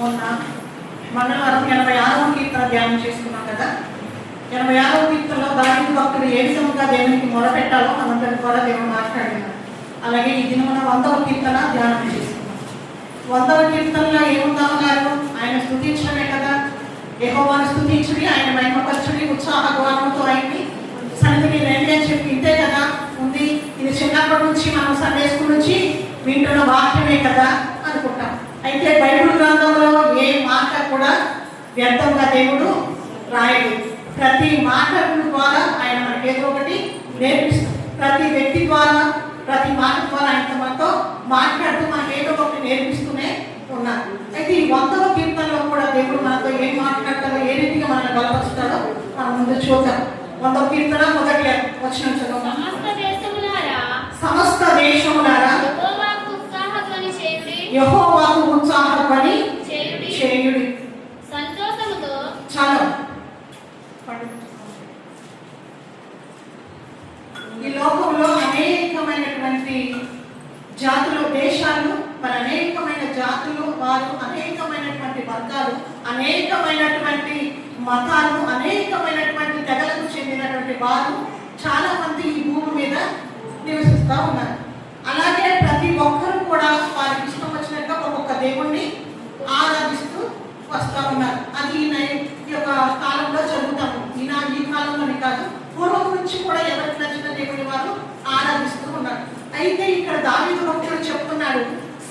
మొన్న మంగళవారం 86వ కీర్తన ధ్యానం చేసుకున్నాం కదా. 86వ కీర్తనలో దావీదు భక్తుడు ఏ విధంగా దేవునికి మొరపెట్టాలో మనందరి ద్వారా దేవుడు మాట్లాడినారు. అలాగే ఈ దినమున 100వ కీర్తన ధ్యానం చేసుకున్నాం. 100వ కీర్తనలో ఏముందామన్నారు? ఆయన స్తుతించడమే కదా. యెహోవాను స్తుతించుడి, ఆయన మహిమపరచుడి, ఉత్సాహ గానముతో ఆయన్ని సన్నిధికి రండి అని చెప్పి ఇంతే కదా ఉంది. ఇది చిన్నప్పటి నుంచి మనం సండే స్కూల్ నుంచి వింటున్న వాక్యమే కదా అనుకుంటాం. అయితే బైబిల్ గ్రంథంలో ఏ మాట కూడా వ్యర్థంగా దేవుడు రాయడు. ప్రతి మాట ద్వారా ఆయన మనకి ఏదో ఒకటి నేర్పిస్తాడు. ప్రతి వ్యక్తి ద్వారా, ప్రతి మాట ద్వారా ఆయన మనతో మాట్లాడుతూ మనకి ఏదో ఒకటి నేర్పిస్తూనే ఉన్నారు. అయితే ఈ 100వ కీర్తనలో కూడా దేవుడు మనతో ఏం మాట్లాడతాడో, ఏ రీతిగా మనల్ని బలపరుస్తాడో మనం ముందు చూద్దాం. 100వ కీర్తన మొదటి వచనం చదువుతాం. సమస్త దేశములారా యెహోవాకు ఉత్సాహధ్వని చేయుడి. సంతోషముతో చాలు. ఈ లోకంలో అనేకమైనటువంటి జాతులు, దేశాలు, మరి అనేకమైన జాతులు, వారు అనేకమైనటువంటి వర్గాలు, అనేకమైనటువంటి మతాలు, అనేకమైనటువంటి తెగలకు చెందినటువంటి వారు చాలా మంది ఈ భూమి మీద నివసిస్తూ ఉన్నారు. అలాగే ప్రతి ఒక్కరు కూడా వారికి ఇష్టం వచ్చినట్టుగా ఒక్కొక్క దేవుణ్ణి ఆరాధిస్తూ వస్తూ ఉన్నారు. అది ఈ యొక్క కాలంలో జరుగుతాము. ఈ కాలంలోని కాదు, పూర్వం నుంచి కూడా ఎవరికి నచ్చిన దేవుని వారు ఆరాధిస్తూ ఉన్నారు. అయితే ఇక్కడ దావీదు భక్తుడు చెప్తున్నాడు,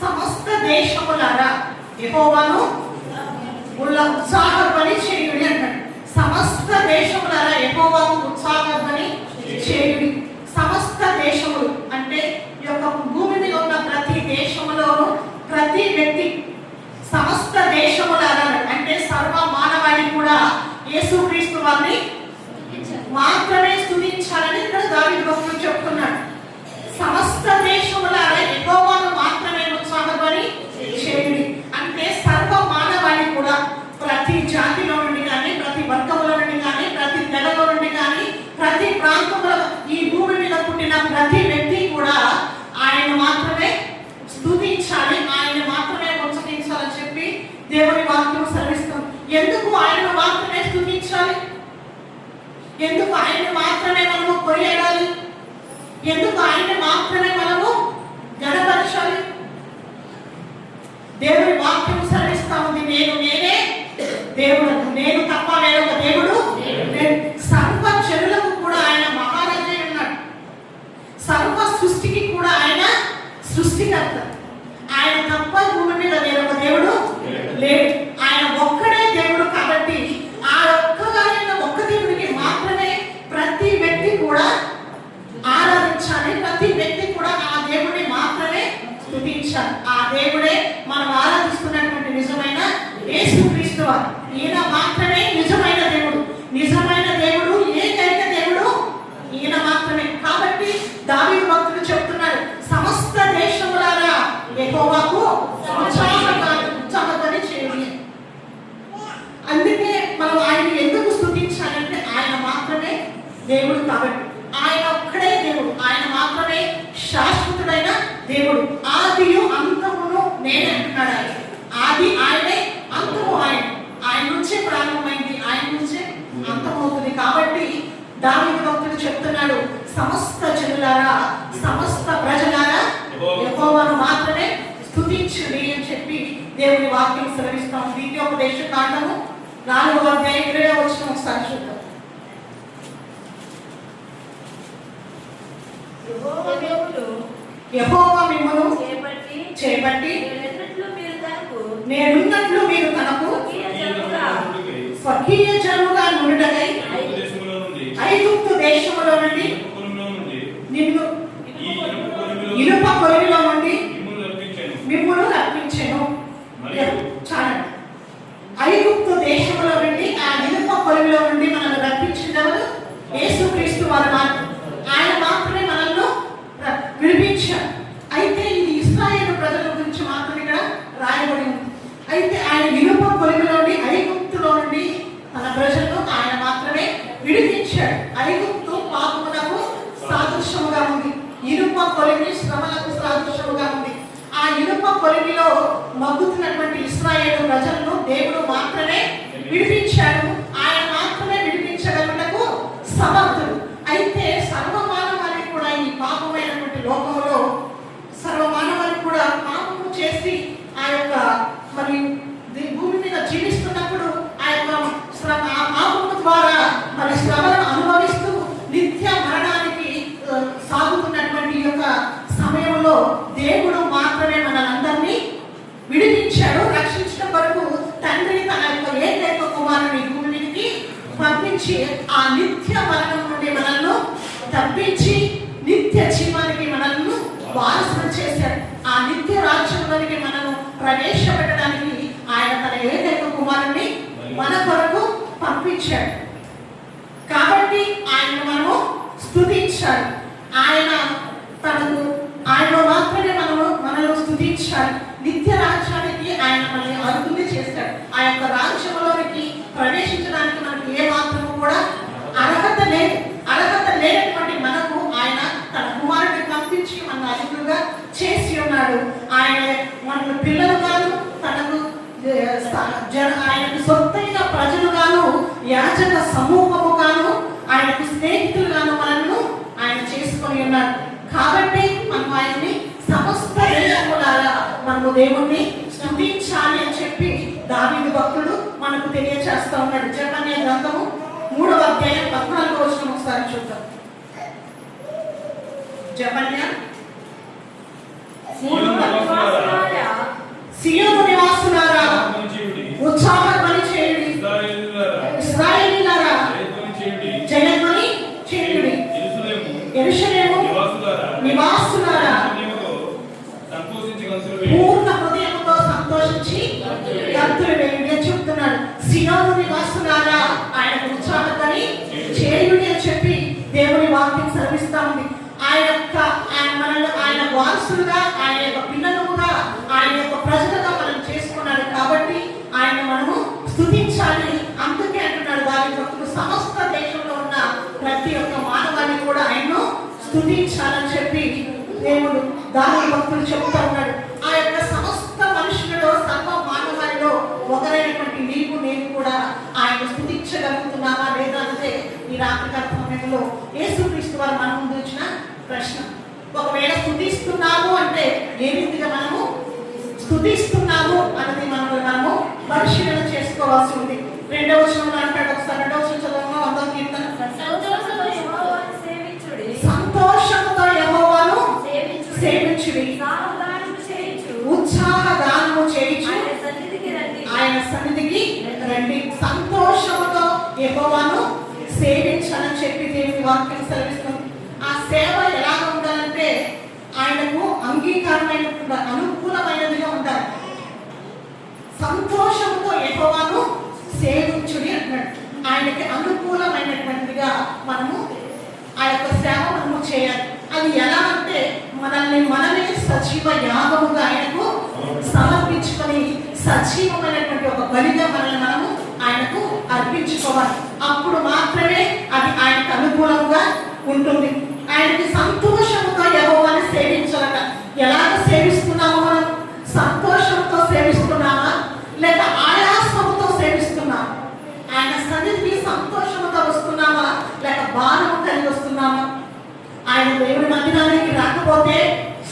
సమస్త దేశములారా యెహోవాను ఉత్సాహధ్వని చేయుడి అంటాడు. సమస్త దేశములారా యెహోవాకు ఉత్సాహధ్వని చేయుడి. సమస్త దేశములు అంటే ఈ యొక్క భూమి మీద ఉన్న ప్రతి దేశములోను ప్రతి వ్యక్తి సమస్త దేశములారా అంటే సర్వ మానవాళి కూడా యేసుక్రీస్తు వారిని మాత్రమే స్తుతించాలని ఇక్కడ దావీదు భక్తుడు చెప్తున్నాడు. సమస్త దేశములారా యెహోవాను మాత్రమే ఉత్సాహధ్వని చేయుడి అంటే సర్వ మానవాళి కూడా ప్రతి జాతిలో నుండి కానీ, ప్రతి వర్గంలో నుండి కానీ, ప్రతి తెగలో నుండి కానీ, ప్రతి ప్రాంతంలో ఈ భూమి మీద పుట్టిన ప్రతి వ్యక్తి కూడా ఆయన మాత్రమే స్తుతించాలి, ఆయన మాత్రమే ఉత్సహించాలని చెప్పి దేవుని వాక్యం సెలవిస్తాం. ఎందుకు ఆయన మాత్రమే స్తుతించాలి? ఎందుకు ఆయన మాత్రమే మనము కొనియాడాలి? ఎందుకు ఆయన మాత్రమే మనము గణపరచాలి? దేవుని వాక్యం సెలవిస్తా ఉంది, నేనే దేవుడు, నేను తప్ప వేరొక దేవుడు. సర్వ జనులకు కూడా ఆయన మహారాజే ఉన్నాడు. సర్వ సృష్టికి కూడా ఆయన సృష్టికర్త. ఆయన తప్ప భూమి మీద వేరొక దేవుడు లేడు. ఆయన ఒక్కడే దేవుడు. కాబట్టి ఆ ఒక్కగానే ఒక్క దేవుడికి మాత్రమే ప్రతి వ్యక్తి కూడా ఆరాధించాలి. ప్రతి వ్యక్తి కూడా ఆ దేవుడిని మాత్రమే స్తుతించాలి. ఆ దేవుడే మనం ఆరాధిస్తున్నటువంటి నిజమైన యేసుక్రీస్తు వారు. ఈయన మాత్రమే నిజమైన దేవుడు. నిజమైన దేవుడు, ఏకైక దేవుడు ఈయన మాత్రమే. కాబట్టి దావీదు భక్తుడు చెప్తున్నాడు, సమస్త దేశములారా యెహోవాకు ఉత్సాహధ్వని చేయుడి. అందుకే మనం ఆయన ఎందుకు స్తుతించాలంటే ఆయన మాత్రమే దేవుడు. కాబట్టి ఆయన ఒక్కడే దేవుడు. ఆయన మాత్రమే శాశ్వతుడైన దేవుడు. ఆదియు అంతమును నేనే అంటున్నాడు. ఆయన ఆది ఆయనే, అంతము ఆయన. ఆయన నుంచే ప్రారంభమైంది, ఆయన నుంచే అంతమవుతుంది. కాబట్టి దావీదు భక్తుడు చెప్తున్నాడు, సమస్త జనులారా, సమస్త ప్రజలారా యెహోవాను మాత్రమే స్తుతించుడి అని చెప్పి దేవుని వాక్యం సెలవిస్తాం. ద్వితీయోపదేశ కాండము 4వ అధ్యాయం 20వ వచనం ఒకసారి చూద్దాం. యెహోవా మిమ్మును చేపట్టి నేనున్నట్లు మీరు తనకు స్వకీయ జనముగా నుండుటకై ఐగుప్తు దేశములో నుండి నిన్ను ఇనుప కొలిమిలో నుండి మిమ్మును రప్పించెను. చాలండి. ఐగుప్తు దేశములో నుండి, ఆ ఇనుప కొలిమిలో నుండి మనల్ని రప్పించినవారు యేసుక్రీస్తు వారు మాత్రం. ఆయన మాత్రమే మనల్ని విడిపించారు. అయితే ఇది ఇశ్రాయేలు ప్రజల గురించి మాత్రం ఇక్కడ రాయబడింది. అయితే ఆయన ఇనుప కొలిమిలో నుండి, ఐగుప్తులో నుండి తన ప్రజలను ఆయన మాత్రమే విడిపించాడు. ఐగుప్తు పాపములకు సాదృశ్యముగా ఉంది. ఇనుప కొలిమి శ్రమలకు సాదృశ్యముగా ఉంది. ఆ ఇనుప కొలిమిలో మగ్గుతున్నటువంటి ఇశ్రాయేలు ప్రజలను విడిపించాడు. ఆయన మాత్రమే విడిపించగలుగుటకు సమర్థుడు. అయితే సర్వమానవాళి కూడా ఈ పాపమైనటువంటి లోకంలో సర్వమానవాళి కూడా పాపము చేసి ఆ యొక్క మరి భూమి మీద జీవిస్తున్నప్పుడు ఆ యొక్క పాపము ద్వారా మరి శ్రమలను అనుభవిస్తూ నిత్య మరణానికి సాగుతున్నటువంటి ఈ యొక్క సమయంలో దేవుడు మాత్రమే మనందరినీ విడిపించాడు. రక్షించడం వరకు తండ్రి తన యొక్క ఏకైక కుమారుని భూమికి పంపించి ఆ నిత్య మరణం నుండి మనల్ని తప్పించి నిత్య జీవానికి మనల్ని వారసులు చేశాడు. ఆ నిత్య రాజ్యంలోనికి మనను ప్రవేశపెట్టడానికి ఆయన తన ఏకైక కుమారుని మన కొరకు పంపించాడు. కాబట్టి ఆయన మనము స్తుతించాలి. ఆయనలో మాత్రమే మనల్ని స్తుతించాలి. నిత్య రాజ్యానికి ఆయన మనల్ని అర్హుల్ని చేశాడు. ఆ యొక్క రాజ్యంలోనికి ప్రవేశించడానికి మనకి ఏ మాత్రము కూడా అర్హత లేనటువంటి మనకు ఆయన తన కుమారుడిని పంపించి మన అర్హులుగా చేసి ఉన్నాడు. ఆయన మన పిల్లలుగాను తనకు ఆయనకు సొంతైన ప్రజలుగాను యాజక సమూహముగాను ఆయనకు స్నేహితులుగాను మనల్ని ఆయన చేసుకొని ఉన్నాడు. కాబట్టి మనం ఆయన్ని సమస్త దేశములారా మనము దేవుణ్ణి స్తుతించాలి అని చెప్పి దావీదు భక్తుడు మనకు తెలియచేస్తా ఉన్నాడు. జెఫన్యా గ్రంథము 3వ అధ్యాయం 14వ వచనం ఒకసారి చూద్దాం. జెఫన్యా సియోను నివాసులారా ఉత్సాహధ్వని చేయుడి, ఇశ్రాయేలీయులారా జయధ్వని చేయుడి, యెరూషలేము నివాసులారా పూర్ణ హృదయంతో సంతోషించి గంతులు వేయుడి అని చెప్తున్నాడు. సియోను నివాసులారా ఆయనకు ఉత్సాహధ్వని చేయుడి అని చెప్పి దేవుని వాక్యం సెలవిస్తా ఉంది. ఆయన వారసులుగా ఆయన యొక్క పిల్లలుగా ఆయన యొక్క ప్రజలుగా మనం చేసుకున్నాడు. కాబట్టి ఆయన మనము స్తుతించాలి. అందుకే అంటున్నాడు వారి భక్తులు సమస్త దేశంలో ఉన్న ప్రతి ఒక్క మానవాన్ని కూడా ఆయన్ను స్తుతించాలని చెప్పి దేవుడు దాని భక్తులు చెప్తా ఉన్నాడు. ఆ యొక్క సమస్త మనుషులలో సర్వ మానవాళిలో ఒకరైనటువంటి నీవు నేను కూడా ఆయన స్తుతించగలుగుతున్నావా లేదా అంటే ఈ రాత్రికాల సమయంలో యేసుక్రీస్తు వారు మన ముందు వచ్చిన ప్రశ్న. ఒకవేళ స్తుతిస్తున్నాము అంటే ఏ రీతిగా మనము స్తుతిస్తున్నాము అన్నది మనము పరిశీలన చేసుకోవాల్సి ఉంది. 2వ వచనంలో అంటాడు, ఒకసారి 2వ వచనం చదవమా. 100వ కీర్తన సంతోషముతో యెహోవాను సేవించుడి, ఉత్సాహగానము చేయుచు ఆయన సన్నిధికి రండి. సంతోషముతో యెహోవాను సేవించాలని చెప్పి దేవుని వాక్యం సెలవిస్తుంది. ఆ సేవ ఎలా ఉండాలంటే ఆయనకు అంగీకారమైన అనుకూలమైనదిగా ఉండాలి. సంతోషంతో యెహోవాను సేవించుడి అంటున్నాడు. ఆయనకి అనుకూలమైనటువంటిదిగా మనము ఆ యొక్క సేవ మనము చేయాలి. అది ఎలా అంటే మనమే సజీవ యాగముగా ఆయనకు సమర్పించుకొని సజీవమైనటువంటి ఒక బలిగా మనము ఆయనకు అర్పించుకోవాలి. అప్పుడు మాత్రమే అది ఆయనకు అనుకూలంగా ఉంటుంది. ఆయనకి సంతోషంతో యెహోవాని సేవించాలట. ఎలాగ సేవిస్తున్నాము? మనం సంతోషంతో సేవిస్తున్నామా లేక ఆయాసంతో సేవిస్తున్నామా? ఆయన సన్నిధికి సంతోషంతో వస్తున్నామా లేక భారము కలిగి వస్తున్నామా? ఆయన దేవుని మందిరానికి రాకపోతే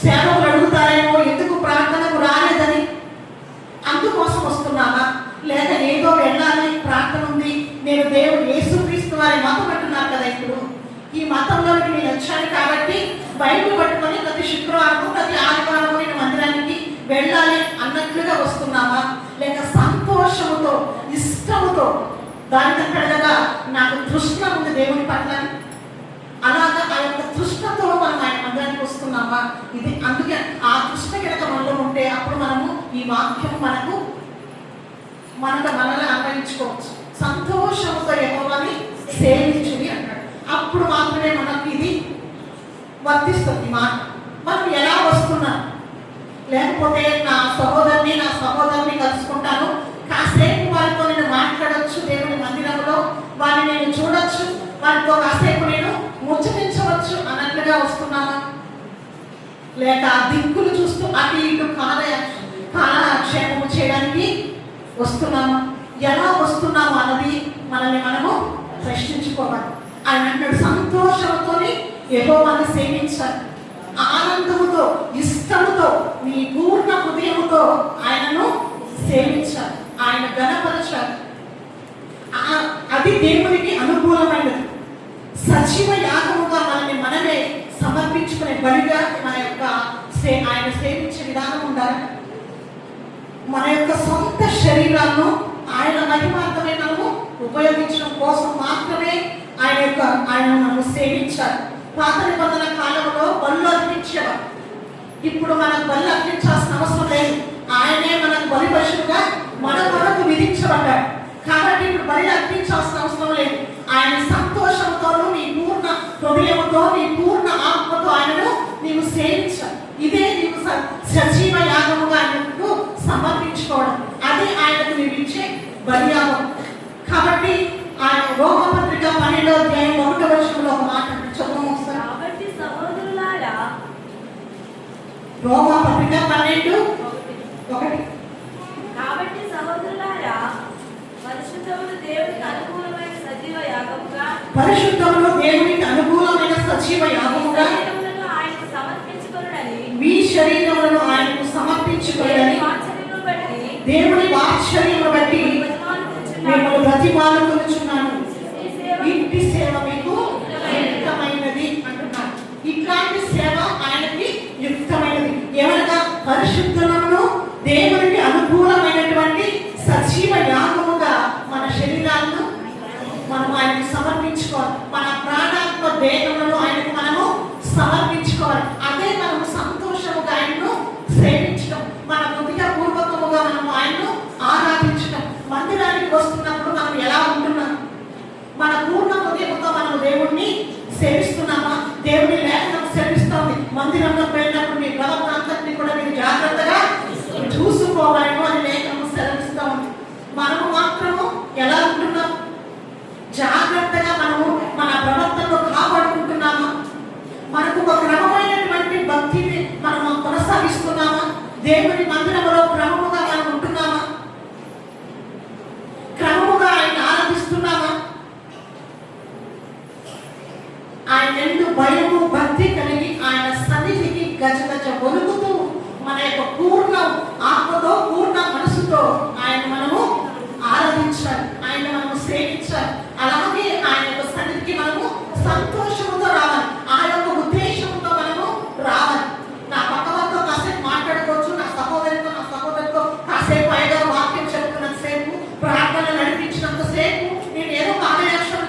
సేవకులు అడుగుతారేమో ఎందుకు ప్రార్థనకు రాలేదని, అందుకోసం వస్తున్నామా? లేక ఏదో వెళ్ళాలి ప్రార్థన ఉంది, నేను దేవుడు యేసుక్రీస్తు వారి మతం అంటున్నారు కదా, ఇప్పుడు ఈ మతంలోకి నేను వచ్చాను కాబట్టి బైబిల్ పట్టుకొని ప్రతి శుక్రవారం ప్రతి ఆదివారం నేను మందిరానికి వెళ్ళాలి అన్నట్లుగా వస్తున్నామా? లేక సంతోషముతో ఇష్టముతో దానికంటే నాకు తృష్ణ ఉంది దేవుని పట్ల, అలాగా ఆ యొక్క తృష్ణతో మనం ఆయన మందిరానికి వస్తున్నామా? ఇది అందుకే ఆ తృష్ణ కనుక మనలో ఉంటే అప్పుడు మనము ఈ వాక్యం మనల్ని అన్వయించుకోవచ్చు. సంతోషంతో యెహోవాని సేవించుడి అంటాడు. అప్పుడు మాత్రమే మనకు ఇది వర్తిస్తుంది మాట. మనం ఎలా వస్తున్నాం? లేకపోతే నా సహోదరుని కలుసుకుంటాను, కాసేపు వారితో నేను మాట్లాడవచ్చు, దేవుని మందిరంలో వారిని నేను చూడొచ్చు, వారితో కాసేపు నేను ముచ్చటించవచ్చు అన్నట్లుగా వస్తున్నామా? లేక దిక్కులు చూస్తూ అటు ఇటు కాలక్షేపము చేయడానికి వస్తున్నామా? ఎలా వస్తున్నాము అన్నది మనల్ని మనము ప్రశ్నించుకోవాలి. ఆయన అంటాడు సంతోషంతోని యెహోవాను సేవించాలి, ఆనందముతో ఇష్టముతో నీ పూర్ణ హృదయముతో ఆయనను సేవించాలి, ఆయన గణపరచాలి. అది దేవునికి అనుకూలమైనది. సజీవ యాగముగా మనల్ని మనమే సమర్పించుకునే బలిగా మన యొక్క ఆయన సేవించే విధానం ఉండాలి. మన యొక్క సొంత శరీరాలను ఆయన మహిమార్థమే మనము ఉపయోగించడం కోసం మాత్రమే ఆయన మనము సేవించాలి. పాత నిబంధన కాలంలో బలు అర్పించేవారు. ఇప్పుడు మనకు బలు అర్పించాల్సిన అవసరం లేదు. ఆయనే మనకు బలి పశువుగా మన కొరకు విధించబడ్డాడు. కాబట్టి ఇప్పుడు బలి అర్పించాల్సిన అవసరం లేదు. ఆయన సంతోషంతోనూ నీ పూర్ణ హృదయంతో నీ పూర్ణ ఆత్మతో ఆయనను నీవు సేవించాలి. ఇదే నీవు సజీవ యాగముగా ఆయనకు సమర్పించుకోవడం. అది ఆయనకు నీవు ఇచ్చే బలియాగం. కాబట్టి ఆయన రోమపత్రిక 12వ అధ్యాయం 1వ వచనంలో ఒక మాట చదువు. కాబట్టి సహోదరులారా, రోమపత్రిక 12:1. కాబట్టి సహోదరులారా, పరిశుద్ధములు దేవునికి అనుకూలమైన సజీవ యాగముగా, పరిశుద్ధములు దేవునికి అనుకూలమైన సజీవ యాగముగా శరీరములను ఆయనకు సమర్పించుకొనుడని, మీ శరీరములను ఆయనకు సమర్పించుకొనుడని దేవుని వాత్సల్యమును బట్టి మిమ్మల్ని బ్రతిమాలుకొనుచున్నాను. ఇంటి సేవ మీకు యుక్తమైనది అంటున్నాను. ఇట్లాంటి సేవ ఆయనకి యుక్తమైనది. ఏమనగా పరిశుద్ధములను దేవునికి అనుకూలమైనటువంటి సజీవ యాగముగా మన శరీరాలను మనం ఆయనకు సమర్పించుకోవాలి. మన ప్రాణాత్మ దేహములను ఆయనకు మనము సమర్పించుకోవాలి. అదే మనము సంతోషముగా ఆయనను సేవించడం, మన హృదయపూర్వకముగా మనము ఆయనను ఆరాధించడం. మందిరానికి వస్తున్నప్పుడు మనం ఎలా ఉంటున్నాం? మన పూర్ణ హృదయంతో మనం దేవుణ్ణి సేవిస్తున్నామా? దేవుని లేఖనం సేవిస్తోంది. మందిరంలో వెళ్ళినప్పుడు మీ ప్రవర్తన అంతటిని కూడా మీరు జాగ్రత్తగా చూసుకోవాలను అని లేఖనం సెలవిస్తూ ఉంది. మనము మాత్రము ఎలా ఉంటున్నాం? జాగ్రత్తగా మనము మన ప్రవర్తనలో కాపాడుకుంటున్నామా? మనకు ఒక క్రమమైనటువంటి భక్తిని మనము కొనసాగిస్తున్నామా? దేవుని మందిరంలో క్రమముగా మనం ఉంటున్నామా? క్రమముగా ఆయన ఆరాధిస్తున్నామా? ఆయన ఎందు భయము భక్తి కలిగి ఆయన సన్నిధికి గజగజ వణుకుతూ మన యొక్క పూర్ణ ఆత్మతో పూర్ణ మనసుతో ఆయన మనము ఆరాధించాలి, ఆయన మనము సేవించాలి. అలాగే ఆయన యొక్క సన్నిధికి మనము సంతోషంతో రావాలి, ఆ యొక్క ఉద్దేశంతో మనము రావాలి. నా పక్కవారితో కాసేపు మాట్లాడుకోవచ్చు, నా సహోదరితో కాసేపు పైగా వాక్యం చెప్తున్నంత సేపు, ప్రార్థన నడిపించినంత సేపు, నేను ఏదో కాలయాపన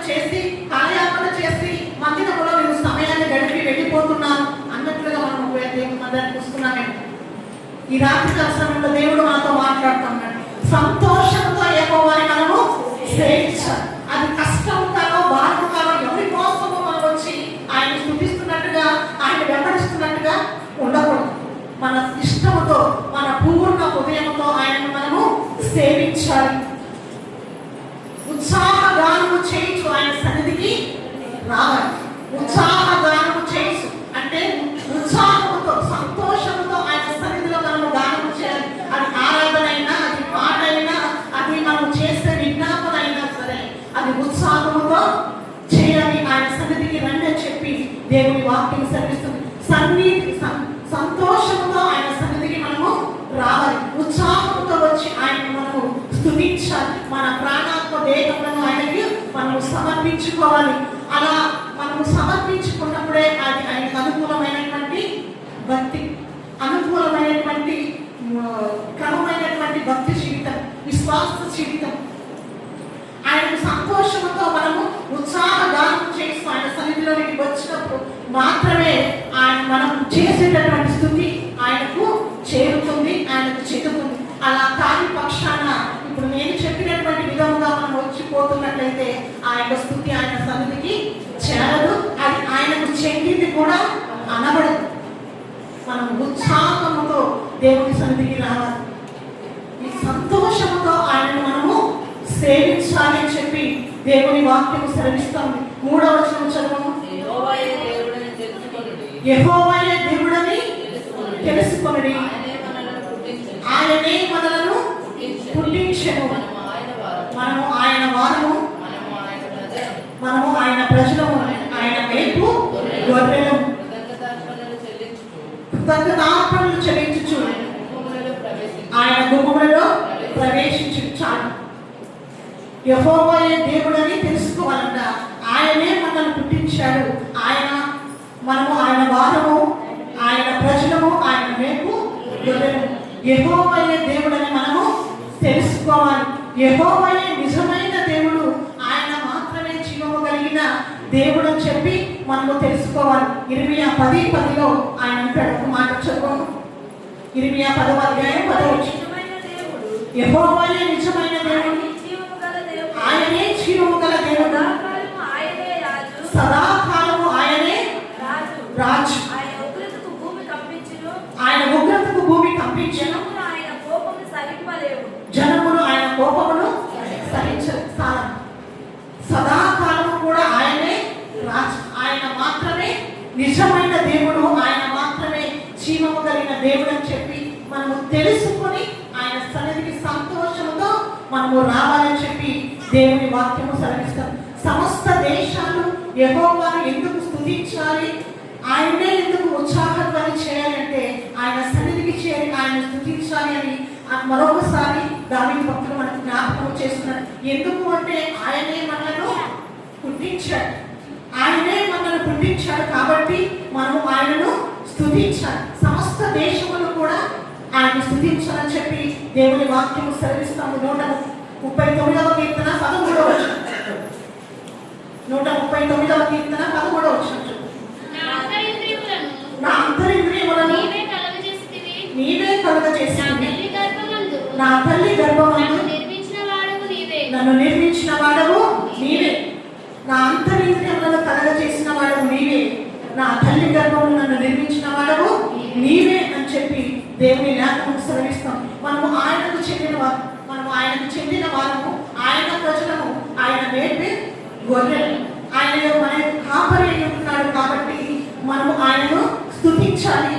చేసి మందిరంలో నేను సమయాన్ని గడిపి వెళ్ళిపోతున్నాను అన్నట్లుగా మనం మందిరానికి వస్తున్నామేమో. ఈ రాత్రి సమయంలో దేవుడు మనతో మాట్లాడుతున్నాడు. సంతోషంతో యెహోవాని మనము సేవించాలి. అది కష్టంగానో బాధగానో ఎవరి కోసమో మనం వచ్చి ఆయన స్తుతిస్తున్నట్టుగా ఆయన వెంబడిస్తున్నట్టుగా ఉండకూడదు. మన ఇష్టముతో మన పూర్ణ హృదయంతో ఆయనను మనము సేవించాలి. ఉత్సాహగానము చేయించు ఆయన సన్నిధికి రావాలి. ఉత్సాహగానము చేయించు అంటే ఉత్సాహముతో సంతోషముతో ఆయన సన్నిధిలో మనము గానము చేయాలి. అది ఆరాధన అయినా, అది పాట అయినా, అది మనం చేసే విజ్ఞాపన అయినా సరే అది ఉత్సాహముతో చేయాలి. ఆయన సన్నిధికి రండి అని చెప్పి దేవుని వాక్యం సెలవిస్తుంది. సంతోషముతో ఆయన సన్నిధికి మనము రావాలి. ఉత్సాహంతో వచ్చి ఆయన మనము స్తుతించాలి. మన ప్రాణాత్మ దేహములను ఆయనకి మనము సమర్పించుకోవాలి. అలా మనము సమర్పించుకున్నప్పుడే అది ఆయనకు అనుకూలమైనటువంటి భక్తి, అనుకూలమైనటువంటి క్రమమైనటువంటి భక్తి జీవితం, విశ్వాస జీవితం. ఆయనకు సంతోషంతో మనము ఉత్సాహగానం చేస్తూ ఆయన సన్నిధిలోనికి వచ్చినప్పుడు మాత్రమే ఆయన మనం చేసేటటువంటి స్థుతి ఆయనకు చేరుతుంది, ఆయనకు చెందుతుంది. అలా కాని పక్షాన ఇప్పుడు నేను చెప్పినటువంటి విధముగా మనం వచ్చిపోతున్నట్లయితే ఆయన స్థుతి ఆయన సన్నిధికి చేరదు, అది ఆయనకు చెందింది కూడా అనబడదు. మనం ఉత్సాహముతో దేవుని సన్నిధికి రావాలి. ఈ సంతోషంతో ఆయనను మనము సేవించాలి అని చెప్పి దేవుని వాక్యం సెలవిస్తుంది. 3వ వచనం చదువు. యెహోవాయే దేవుడని తెలుసుకొనుడి, ఆయనే మనలను పుట్టించెను, ఆయన వారము, మనము ఆయన ప్రజలము, ఆయన మేపు గొర్రెలము. కృతజ్ఞతార్పణలు చెల్లించుచు ఆయన గుమ్మములలో ప్రవేశించు. చాలు. యెహోవాయే దేవుడని తెలుసుకోవాలంట. ఆయనే మనల్ని పుట్టించాడు. మనము ఆయన వారము, ఆయన ప్రజలము, ఆయన మేపు గొర్రెలము. యెహోవాయే దేవుడని మనము తెలుసుకోవాలి. యెహోవాయే నిజమైన దేవుడు, ఆయన మాత్రమే జీవము కలిగిన దేవుడు అని చెప్పి మనము తెలుసుకోవాలి. ఇర్మియా 10:10లో ఆయన అంటాడు. ఒక మాట చదువు. ఇర్మియా 10:10 యెహోవాయే నిజమైన దేవుడు, ఆయనే జీవము గల దేవుడు, సదాకాలము ఆయనే రాజు. ఆయన ఉగ్రతకు భూమి కంపించెను, జనములు ఆయన కోపమును సహించరు. సదాకాలము కూడా ఆయనే రాజు. ఆయన మాత్రమే నిజమైన దేవుడు, ఆయన మాత్రమే జీవము కలిగిన దేవుడు అని చెప్పి మనము తెలుసుకొని ఆయన సన్నిధికి సంతోషంతో మనము రావాలని చెప్పి దేవుని వాక్యము సెలవిస్తాం. సమస్త దేశాలు యెహోవాను ఎందుకు స్తుతించాలి, ఆయనే ఎందుకు ఉత్సాహధ్వని చేయాలంటే ఆయన సన్నిధికి చేరి ఆయన స్తుతించాలి అని మరొకసారి దావీదు భక్తులు మనకు జ్ఞాపకం చేస్తున్నారు. ఎందుకు అంటే ఆయనే మనలను పుట్టించాడు. ఆయనే మనల్ని పుట్టించాడు కాబట్టి మనము ఆయనను స్తుతించాలి. సమస్త దేశములు కూడా ఆయన స్తుతించాలని చెప్పి దేవుని వాక్యము సెలవిస్తాము. 139వ కీర్తన 13వ వచనం. 139వ కీర్తన 13వ వచనం. నా అంతరింద్రియములను నీవే కలుగజేసితివి, నా తల్లి గర్భమందు నన్ను నిర్మించిన వాడవు నీవే. నా అంతరింద్రియములను కలుగజేసిన వాడవు నీవే, నా తల్లి గర్భమును నన్ను నిర్మించిన వాడవు నీవే అని చెప్పి దేవుని లేఖను సెలవిస్తాం. మనము ఆయనకు చెందిన వారము, ఆయన ప్రజలము, ఆయన మేపే గొర్రెలు. ఆయన మన కాపరి ఉంటున్నాడు కాబట్టి మనము ఆయనను స్తుతించాలి.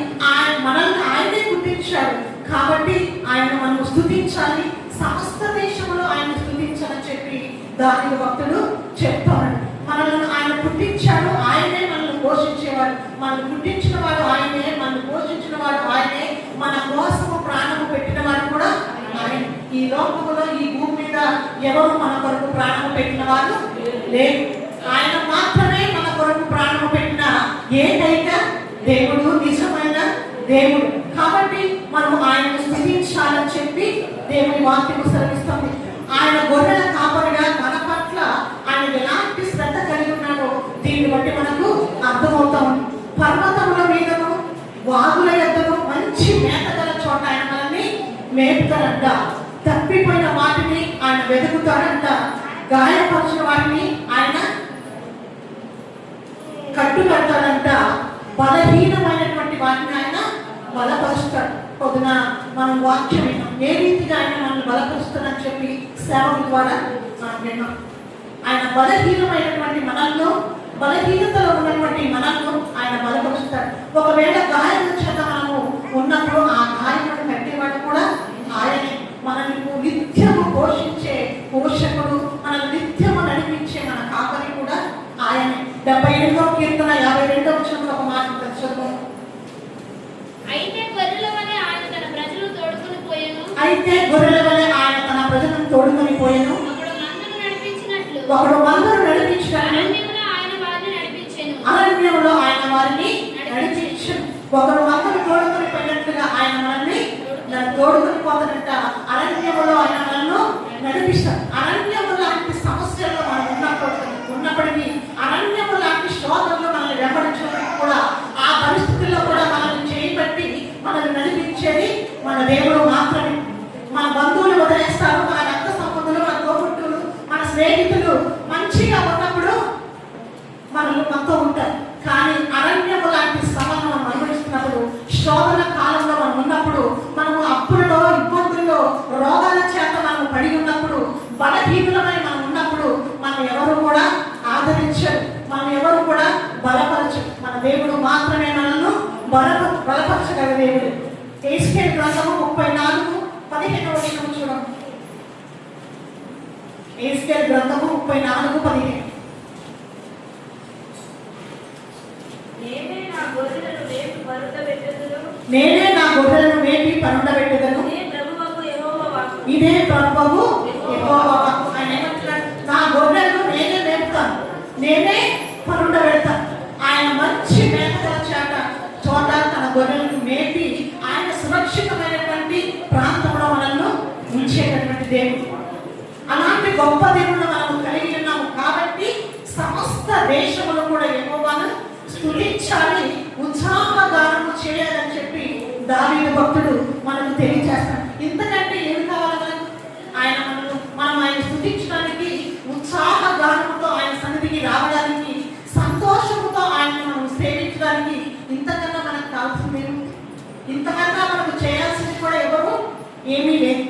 మనల్ని ఆయనే పుట్టించాడు కాబట్టి ఆయన మనము స్తుతించాలి. సమస్త దేశంలో ఆయన స్తుతించాలని చెప్పి దాని భక్తులు చెప్తాడు. మనల్ని ఆయన పుట్టించాడు, ఆయనే మనల్ని పోషించేవాడు. మనల్ని పుట్టించిన వాడు ఆయనే, మనల్ని పోషించిన వాడు ఆయనే, మన కోసము ప్రాణము పెట్టిన వాడు కూడా ఆయన. ఈ లోకములో ఈ భూమి మీద ఎవరు మన కొరకు ప్రాణము పెట్టిన వారు లేదు. ఆయన మాత్రమే మన కొరకు ప్రాణము పెట్టిన ఏకైక దేవుడు, నిజమైన దేవుడు. కాబట్టి మనము ఆయనను స్తుతించాలని చెప్పి దేవుని వాక్యము సెలవిస్తుంది. ఆయన గొర్రెల కాపరిగా మన పట్ల ఆయన ఎలాంటి శ్రద్ధ కలిగి ఉన్నాడో దీన్ని బట్టి మనకు అర్థమవుతా ఉంది. పర్వతముల మీదను వాగుల యొద్దను మంచి మేత గల చోట ఆయన మనల్ని మేపుతాడంట. తప్పిపోయిన వాటిని ఆయన వెతుకుతాడంట. గాయపరిచిన వాటిని ఆయన కట్టుకడతాడంట. బలహీనమైనటువంటి వాటిని ఆయన బలపరుస్తాడు. పొద్దున మనం వాక్యం విన్నాం. ఏ రీతిగా ఆయన మనల్ని బలపరుస్తాడని చెప్పి సేవకుల ద్వారా మనం విన్నాం. ఆయన బలహీనమైనటువంటి మనల్లో, బలహీనతలో ఉన్నటువంటి మనల్లో ఆయన బలపరుస్తాడు. ఒకవేళ గాయం చేత మనము ఉన్నప్పుడు ఆ గాయమును కట్టేవాడు కూడా ఆయనే. మనల్ని నిత్యము పోషించే పోషకుడు, మనల్ని నిత్యము నడిపించే మన కాపరి కూడా ఆయనే. 78వ కీర్తన 52వ వచనంలో ఒక మాట చదువు. అయితే గొర్రెల వలె ఆయన తన ప్రజలను తోడుకొని పోయెను, ఒకడు మందను నడిపించినట్లు అరణ్యములో ఆయన వారిని నడిపించెను. ఒకడు మందను తోడుకొని పోయినట్లుగా ఆయన మనల్ని తోడుకొని పోతాడంట. అరణ్యములో ఆయన మనల్ని నడిపిస్తాడు. అరణ్యము లాంటి సమస్యల్లో మనం ఉన్నప్పటికీ, అరణ్యము లాంటి శోధనలు మనల్ని వెంబడించినప్పుడు కూడా, ఆ పరిస్థితుల్లో కూడా మనల్ని చేయబట్టి మనల్ని నడిపించేది మన దేవుడు మాత్రమే. మన బంధువులు వదిలేస్తారు, మన రక్త సంబంధులు, మన తోబుట్టులు, మన స్నేహితులు మంచిగా ఉన్నప్పుడు మనల్ని మనతో ఉంటారు. కానీ అరణ్యము లాంటి శ్రమను మనం అనుభవిస్తున్నప్పుడు, శోధన కాలంలో మనం ఉన్నప్పుడు, మనము అప్పుల్లో, ఇబ్బందుల్లో, రోగాల చేత మనం పడి ఉన్నప్పుడు, బలహీనులమై మనం ఉన్నప్పుడు మనం ఎవరు కూడా ఆదరించరు, మనం ఎవరు కూడా బలపరచరు. మన దేవుడు మాత్రమే మనల్ని బలపరచగల దేవుడు. ఎహెజ్కేలు గ్రంథము 34:15 చూడండి. ఎహెజ్కేలు గ్రంథము 34:15. నేనే నా గొర్రెలను మేపి పరుండబెట్టుదును. నేనే నా గొర్రెలను మేపి పరుండబెట్టుదను. ఇదే ప్రభువకు యెహోవా వాక్కు. ఇదే ప్రభువు యెహోవా వాక్కు. ఆయన ఏమంటున్నాడు? నా గొర్రెలను నేనే మేపుతాను, నేనే పరుండబెడతాను. ఆయన మంచి మేతగల చోట తన గొర్రెలను మేపి ఆయన సురక్షితమైనటువంటి ప్రాంతంలో మనల్ని ఉంచేటటువంటి దేవుడు. అలాంటి గొప్ప దేవుడు మనము కలిగి ఉన్నాము కాబట్టి సమస్త దేశములు కూడా యెహోవాను స్తుతించాలి, ఉత్సాహగానము చేయాలని చెప్పి దావీదు భక్తుడు మనకు తెలియజేస్తాడు. ఇంతకంటే ఏమి కావాలి మనకు? మనం ఆయన స్తుతించడానికి, ఉత్సాహగానముతో ఆయన సన్నిధికి రావడానికి, సంతోషముతో ఆయన మనం సేవించడానికి ఇంతకన్నా మనకు కావాల్సింది, ఇంతకన్నా మనకు చేయాల్సింది కూడా ఎవరు ఏమీ లేదు.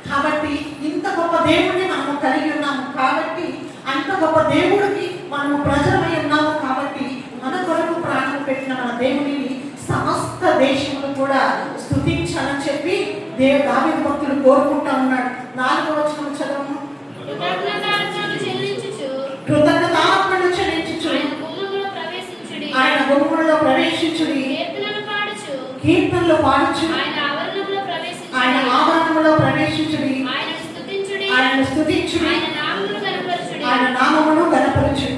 కాబట్టి ఇంత గొప్ప దేవుడిని మనము కలిగి ఉన్నాము కాబట్టి, అంత గొప్ప దేవుడికి మనము ప్రజలమై ఉన్నాము కాబట్టి, మన కొరకు ప్రాణం పెట్టిన మన దేవుడిని సమస్త దేశములు కూడా స్తుతించాలని చెప్పి దావీదు భక్తుడు కోరుకుంటా ఉన్నాడు. 4వ వచనం చదవము. కృతజ్ఞతార్పణలు చెల్లించుచు ఆయన గుమ్మములలో ప్రవేశించుడి. కీర్తనలు పాడుచు ఆయన ఆవరణములో ప్రవేశించుడి. ఆయనను స్తుతించుడి. ఆయన నామమును గణపరచుడి.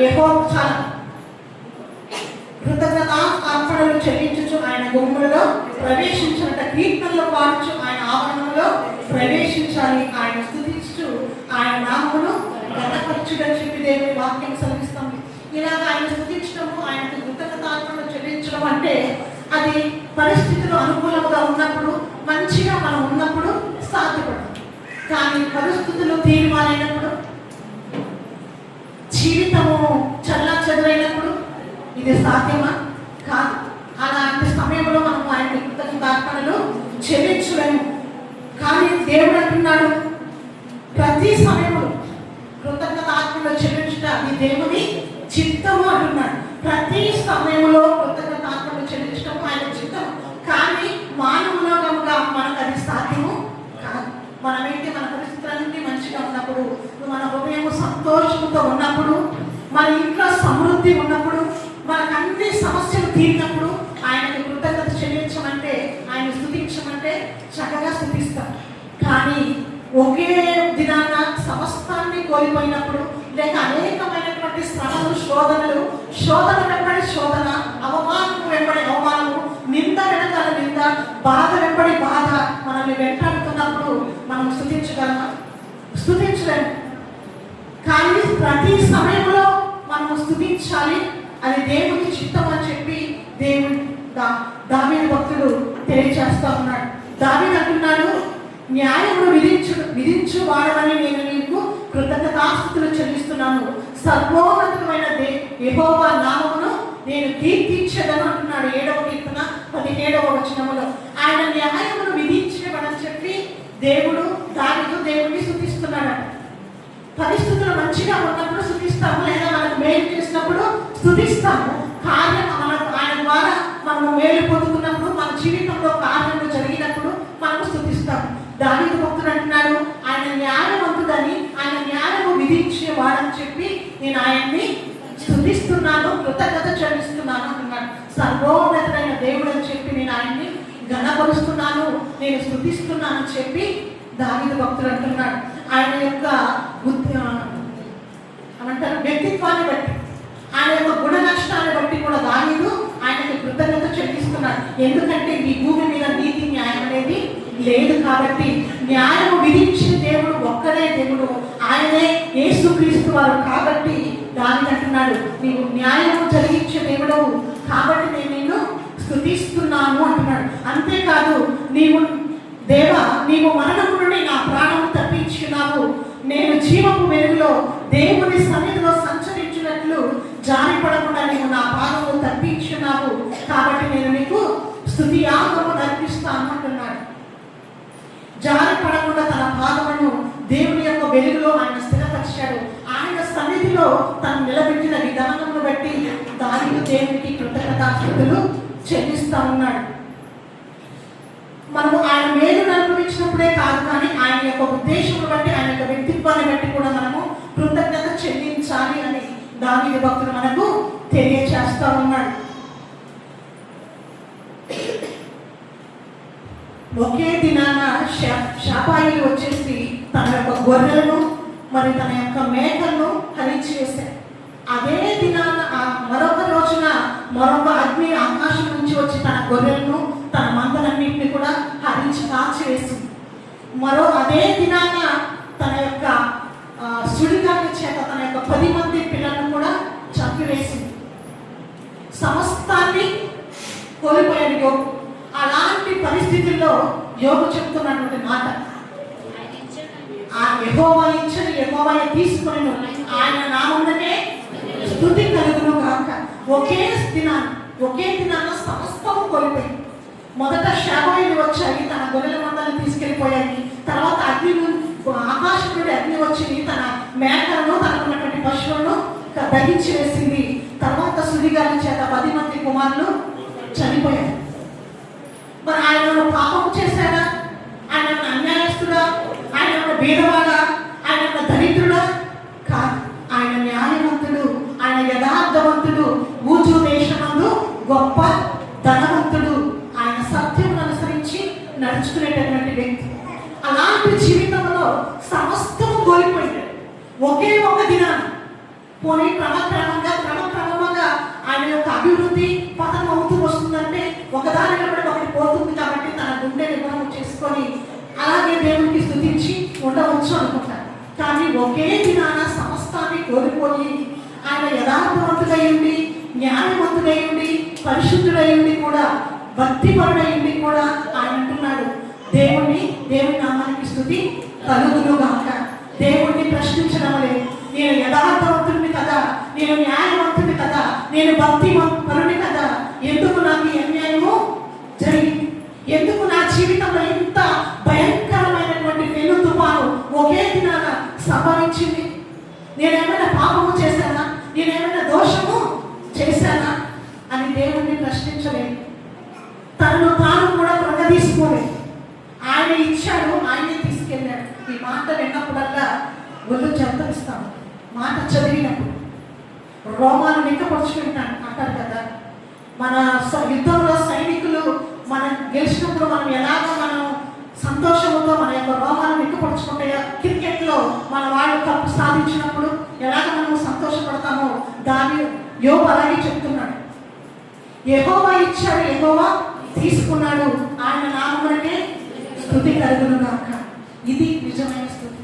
యెహోవా కృతజ్ఞతార్పణలు చెల్లించుచు ఆయన గుమ్మములలో ప్రవేశించినట. కీర్తనలు పాడుచు ఆయన ఆవరణములో ప్రవేశించాలి. ఆయన స్తుతించు ఆయన నామమును గణపరచుడని చెప్పి దేవుని వాక్యం సెలవిస్తుంది. ఇలాగ ఆయన స్తుతించడము, ఆయనకు కృతజ్ఞతార్పణలు చెల్లించడం అంటే అది పరిస్థితులు అనుకూలంగా ఉన్నప్పుడు, మంచిగా మనం ఉన్నప్పుడు సాధ్యపడదు. కానీ పరిస్థితులు తీర్మానైనప్పుడు, జీవితము చల్లా చెదురైనప్పుడు ఇది సాధ్యమా? కాదు. అలాంటి సమయంలో మనం ఆయన కృతజ్ఞతార్పణలు చెల్లించలేము. కానీ దేవుడు అంటున్నాడు, ప్రతి సమయంలో కృతజ్ఞతార్పణలు చెల్లించుట అది దేవుని చిత్తము అంటున్నాడు. ప్రతి సమయంలో కృతజ్ఞతార్పణలు చెల్లించడం ఆయన చిత్తము. కానీ మానవులుగా మనకు అది సాధ్యము కాదు. మనమైతే మన పరిస్థితులన్నీ మంచిగా ఉన్నప్పుడు, మన హృదయం సంతోషంతో ఉన్నప్పుడు, మన ఇంట్లో సమృద్ధి ఉన్నప్పుడు, మనకు అన్ని సమస్యలు తీరినప్పుడు ఆయనకు కృతజ్ఞత చెల్లించమంటే, ఆయన స్తుతించమంటే చక్కగా స్తుతిస్తాం. కానీ ఒకే దినాన సమస్తాన్ని కోల్పోయినప్పుడు, లేక అనేకమైనటువంటి శ్రమలు, శోధన వెంబడి శోధన, అవమానము వెంబడి అవమానము, నింద వెనకాల నింద, బాధ వెంబడి బాధ మనల్ని వెంటాడుతున్నప్పుడు మనం స్తుతించగలమా? స్తుతించలేము. కానీ ప్రతి సమయంలో మనము స్తుతించాలి, అది దేవుని చిత్తం అని చెప్పి దేవుడు దావీదు భక్తుడు తెలియజేస్తా ఉన్నాడు. దావీదు అంటున్నాడు, న్యాయమును విధించు వాడమని నేను నీకు కృతజ్ఞతాస్తుతులు చెల్లిస్తున్నాను. సర్వోన్నతమైన యెహోవా నామమును నేను కీర్తించదను అంటున్నాడు. 7వ కీర్తన 17వ వచనములో ఆయన న్యాయమును విధించమని చెప్పి దావీదు దేవుడిని స్తుతిస్తున్నాడు. పరిస్థితులు మంచిగా ఉన్నప్పుడు స్తుతిస్తాము, లేదా మనకు మేలు చేసినప్పుడు స్తుతిస్తాము. కార్యం ఆయన ద్వారా మనము మేలు పొందుతున్నప్పుడు, మన జీవితంలో కార్యము జరిగినప్పుడు మనము స్తుతిస్తాము. దావీదు భక్తుడు అంటున్నాడు, ఆయన న్యాయవంతుడని, ఆయన న్యాయము విధించేవాడని చెప్పి నేను ఆయన్ని స్తుతిస్తున్నాను, కృతజ్ఞత చెల్లిస్తున్నాను అంటున్నాడు. సర్వోన్నతుడైన దేవుడు అని చెప్పి నేను ఆయన్ని ఘనపరుస్తున్నాను, నేను స్తుతిస్తున్నాను అని చెప్పి దావీదు భక్తుడు అంటున్నాడు. ఆయన యొక్క వ్యక్తిత్వాన్ని బట్టి, ఆయన యొక్క గుణ లక్షణాన్ని బట్టి కూడా దావీదు ఆయనకి కృతజ్ఞత చెల్లిస్తున్నాడు. ఎందుకంటే ఈ భూమి మీద నీతి న్యాయం అనేది లేదు కాబట్టి, న్యాయము విధించే దేవుడు ఒక్కడే దేవుడు, ఆయనే యేసుక్రీస్తు వారు. కాబట్టి దావీదు అంటున్నాడు, నీవు న్యాయము జరిగించే దేవుడవు కాబట్టి నేను నిన్ను స్తుతిస్తున్నాను అంటున్నాడు. అంతేకాదు, నీవు మరణము నుండి నా ప్రాణము తప్పించున్నావు, నేను జీవపు వెలుగులో దేవుని సన్నిధిలో సంచరించినట్లు జారిపడకుండా నీవు నా పాదము తప్పించున్నావు, కాబట్టి నేను నీకు స్తుతి యాగము అర్పిస్తాను అంటున్నాడు. జారిపడకుండా తన పాదమును దేవుని యొక్క వెలుగులో ఆయన స్థిరపరిచాడు. ఆయన సన్నిధిలో తను నిలబెట్టిన విధానమును బట్టి దావీదు దేవునికి కృతజ్ఞతాస్తుతులు చెల్లిస్తా ఉన్నాడు. మనము ఆయన మేలు అనుభవించినప్పుడే కాదు, కానీ ఆయన యొక్క ఉద్దేశం బట్టి, ఆయన యొక్క వ్యక్తిత్వాన్ని బట్టి కూడా మనము కృతజ్ఞత చెల్లించాలి అని దావీదు భక్తుడు మనకు తెలియచేస్తా ఉన్నాడు. ఒకే దినాన శాపాయిలు వచ్చేసి తన యొక్క గొర్రెలను మరి తన యొక్క మేకలను హరించి వేశారు. అదే దినాన మరొక రోజున మరొక అగ్ని ఆకాశం నుంచి వచ్చి తన గొర్రెలను తన మందలన్నింటినీ కూడా హరించి కాల్చివేసింది. అదే దినాన తన యొక్క సుడిగాలి చేత తన యొక్క 10 మంది పిల్లలను కూడా చంపివేసింది. సమస్తాన్ని కోల్పోయాడు యోగు. అలాంటి పరిస్థితుల్లో యోగు చెప్తున్నటువంటి మాట, ఆ యెహోవా ఇచ్చని యెహోవాయే తీసుకొనెను, ఆయన నామమునకే స్తుతి కలుగును గాక. ఒకే దినాన సమస్తము కోల్పోయింది. మొదట శాపాయిలు వచ్చాయి, తన గొర్రెల మందలను తీసుకెళ్ళిపోయాయి. తర్వాత ఆకాశం నుండి అగ్ని వచ్చి తన మేకలను, తనకున్నటువంటి పశువులను దహించి వేసింది. తర్వాత సుడిగాలి చేత 10 మంది కుమారులు చనిపోయారు. మరి ఆయన పాపం చేశాడా? ఆయన అన్యాయస్తుడా? ఆయన బీదవాడా? ఆయన దరిద్రుడా? కాదు. ఆయన న్యాయవంతుడు, ఆయన యథార్థవంతుడు, ఊజు దేశమందు గొప్ప ధనవంతుడు, ఆయన సత్యమును అనుసరించి నడుచుకునేటటువంటి వ్యక్తి. అలాంటి జీవితంలో సమస్తము కోల్పోయింది ఒకే ఒక దినాన. పోనీ క్రమక్రమంగా ఆయన యొక్క అభివృద్ధి పతనం అవుతూ వస్తుందంటే ఒకదాని ఒకటి పోతుంది కాబట్టి తన గుండె నిగ్రహం చేసుకొని అలాగే దేవునికి స్తుతించి ఉండవచ్చు అనుకుంటారు. కానీ ఒకే దినాన సమస్తాన్ని కోల్పోయి ఆయన యథార్థవంతుడై ఉండి, న్యాయవంతుడై ఉండి, పరిశుద్ధుడై ఉండి కూడా, భక్తిపరుడై ఉండి కూడా ఆయన అంటున్నాడు, దేవుని నామానికి స్తుతి కలుగును గాక. దేవుణ్ణి ప్రశ్నించడం లేదు. నేను యథార్థవంతుడిని కదా, నేను న్యాయవంతుడిని కదా, నేను భక్తి పరుని కదా, ఎందుకు నాకు ఈ అన్యాయము జరిగింది? ఎందుకు నా జీవితంలో ఇంత భయంకరమైనటువంటి వెలు తుఫాను ఒకే దినాన సంభవించింది? నేనేమైనా పాపము చేశానా? నేనేమైనా దోషము చేశానా అని దేవుణ్ణి ప్రశ్నించలేదు. తనను తాను కూడా కృంగదీసుకోలేదు. ఆయన ఇచ్చాడు, ఆయనే తీసుకెళ్ళాడు. ఈ మాట విన్నప్పుడల్లా ఒళ్ళు చెంతనిస్తాము. మాట చదివినప్పుడు రోమాలు నిక్కపరుచుకుంటాను అంటారు కదా. మన యుద్ధంలో సైనికులు మనం గెలిచినప్పుడు మనం సంతోషంతో మన యొక్క రోమాలు నిక్కపరుచుకుంటాయో, క్రికెట్లో మన వాళ్ళు కప్పు సాధించినప్పుడు ఎలాగ మనం సంతోషపడతామో దాన్ని యోబు అలాగే చెప్తున్నాడు. యెహోవా ఇచ్చాడు, యెహోవా తీసుకున్నాడు, ఆయన నామమునకే స్తుతి కలుగును గాక. ఇది నిజమైన స్తుతి.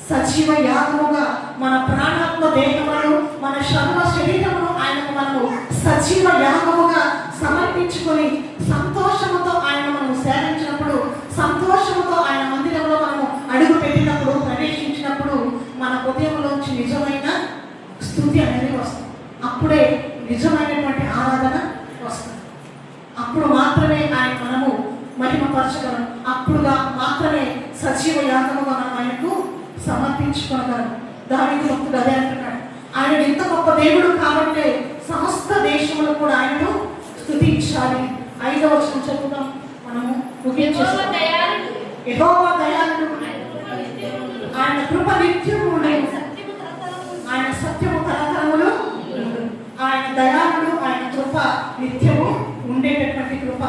సజీవ యాగముగా మన ప్రాణాత్మ దేహములను, మన సర్వ శరీరమును ఆయనకు మనము సజీవ యాగముగా సమర్పించుకొని సంతోషముతో ఆయన మనము సేవించినప్పుడు, సంతోషముతో ఆయన మందిరంలో మనము అడుగు పెట్టినప్పుడు, ప్రవేశించినప్పుడు మన హృదయంలోంచి నిజమైన స్తుతి అనేది వస్తుంది. అప్పుడే నిజమైనటువంటి ఆరాధన వస్తుంది. అప్పుడు మాత్రమే ఆయన మనము మహిమపరచగలం. అప్పుడుగా మాత్రమే సజీవ యాగముగా మనం ఆయనకు సమర్పించుకోగలం. దావీదు భక్తుడు అదే అంటున్నాడు. ఆయన ఎంత గొప్ప దేవుడు కాబట్టి సమస్త దేశంలో కూడా ఆయనను స్తుతించాలి. 5వ వచనం చదువుతాం, మనము ముగించేస్తాం. యెహోవా దయాళుడు, ఆయన కృప నిత్యము, ఆయన సత్యము తరతరములు, ఆయన దయాళుడు, ఆయన కృప నిత్యము ఉండేటటువంటి కృప.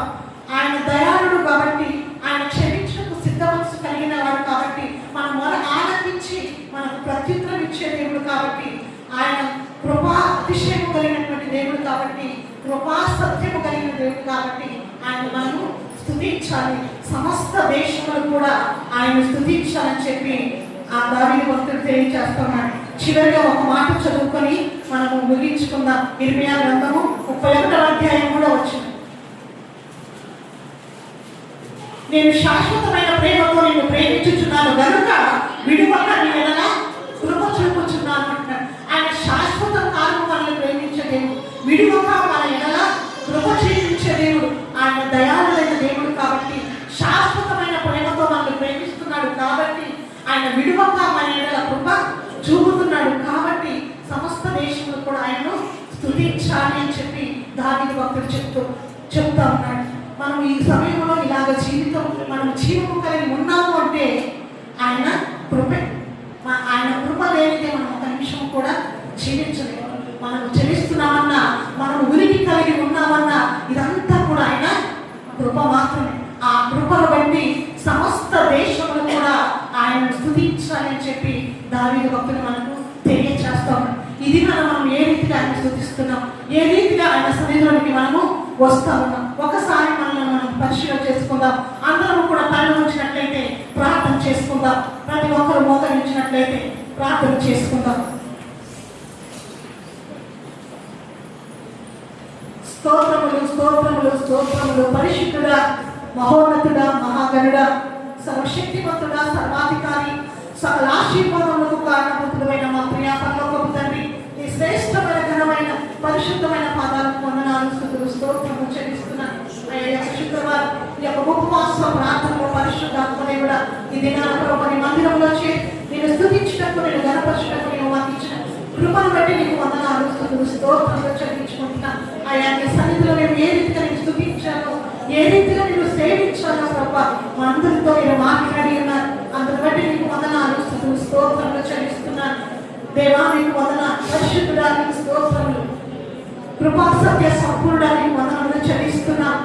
ఆయన దయాళుడు కాబట్టి, ఆయన క్షమించకు సిద్ధ మనసు కలిగిన వాడు కాబట్టి, మన మొర ఆనందించి మనకు ప్రత్యుత్తరం ఇచ్చే దేవుడు కాబట్టి, ఆయన కృపా అతిశయము కలిగినటువంటి దేవుడు కాబట్టి, కృపా సత్యము కలిగిన దేవుడు కాబట్టి ఆయన మనము స్తుతించాలి. సమస్త దేశంలో కూడా ఆయన స్తుతించాలని చెప్పి ఆ దావీదు భక్తుడు తెలియజేస్తున్నాడు. చివరిగా ఒక మాట చదువుకొని మనము ముగించుకుందాం. ఇర్మియా గ్రంథము 31వ అధ్యాయం కూడా వచ్చింది. నేను శాశ్వతమైన ప్రేమతో నిన్ను ప్రేమించుచున్నాను గనుక విడువక నీ ఎడల కృప చూపుచున్నాను అంటున్నాడు. ఆయన శాశ్వత కాలము మనల్ని ప్రేమించే దేవుడు, విడువక మన ఎడల కృప చూపించే దేవుడు, ఆయన దయాళులైన దేవుడు కాబట్టి, శాశ్వతమైన ప్రేమతో మనల్ని ప్రేమిస్తున్నాడు కాబట్టి, ఆయన విడువక మన ఎడల కృప చూపుతున్నాడు కాబట్టి సమస్త దేశంలో కూడా ఆయనను స్తుతించాలి అని చెప్పి దావీదు భక్తుడు చెప్తా ఉన్నాడు. మనం ఈ సమయంలో ఇలాగ జీవితం మనం జీవము కలిగి ఉన్నాము అంటే కృపే. ఆయన కృప లేనిదే మనం ఒక నిమిషం కూడా జీవించలేము. మనం చెల్లిస్తున్నామన్నా, మనం ఉనికి కలిగి ఉన్నామన్నా, ఇదంతా కూడా ఆయన కృప మాత్రమే. ఆ కృపను బట్టి సమస్త దేశములు కూడా ఆయన స్తుతించాలి అని చెప్పి దావీదు భక్తులు మనకు తెలియచేస్తాం. ఇది మనం ఏ రీతిగా ఆయన స్తుతిస్తున్నాం, ఏ రీతిగా ఆయన సన్నిధిలోనికి మనము వస్తా ఉన్నాం. ఒకసారి మనల్ని మనం పరిశీలన చేసుకుందాం. అందరం కూడా తల ఉంచినట్లయితే ప్రార్థన చేసుకుందాం. ప్రతి ఒక్కరు మోకరించినట్లయితే ప్రార్థన చేసుకుందాం. స్తోత్రములు స్తోత్రములు స్తోత్రములు. పరిశుద్ధుడా, మహోన్నతుడా, మహాగణుడా, సర్వశక్తివంతుడా, సర్వాధికారి, సకల ఆశీర్వాదములకు కారణభూతుడైన మా ప్రియ పరలోకపు తండ్రి, ఈ శ్రేష్టమైన ఘనమైన పరిశుద్ధమైన పాదాలకు వందనాలు, స్తుతులు, స్తోత్రము చెల్లిస్తున్నాను. అయ్యా, శుక్రవారం ఈ యొక్క ఉపవాస ప్రార్థనలో పరిశుద్ధాత్మదేవుడా, ఈ దినాల ప్రభుని మందిరంలో చేరి నేను స్తుతించినట్టు, నేను గణపరిచినట్టు నేను మాకు ఇచ్చిన కృపను బట్టి నీకు వందనాలు, స్తుతులు, స్తోత్రములు చెల్లించుకుంటున్నాను. అయ్యా, నీ సన్నిధిలో మేము ఏ రీతిగా నేను స్తుతించాలో, ఏ రీతిగా నేను సేవించాలో ప్రభా, మా అందరితో మీరు మాట్లాడి ఉన్నారు. అందుని బట్టి నీకు వందనాలు, స్తుతులు, స్తోత్రములు చెల్లిస్తున్నాను. దేవా నీకు వందనాలు, పరిశుద్ధుడా నీకు స్తోత్రములు, కృపా సత్య సంపూర్ణుడా నీకు వందనాలు చెల్లిస్తున్నాను.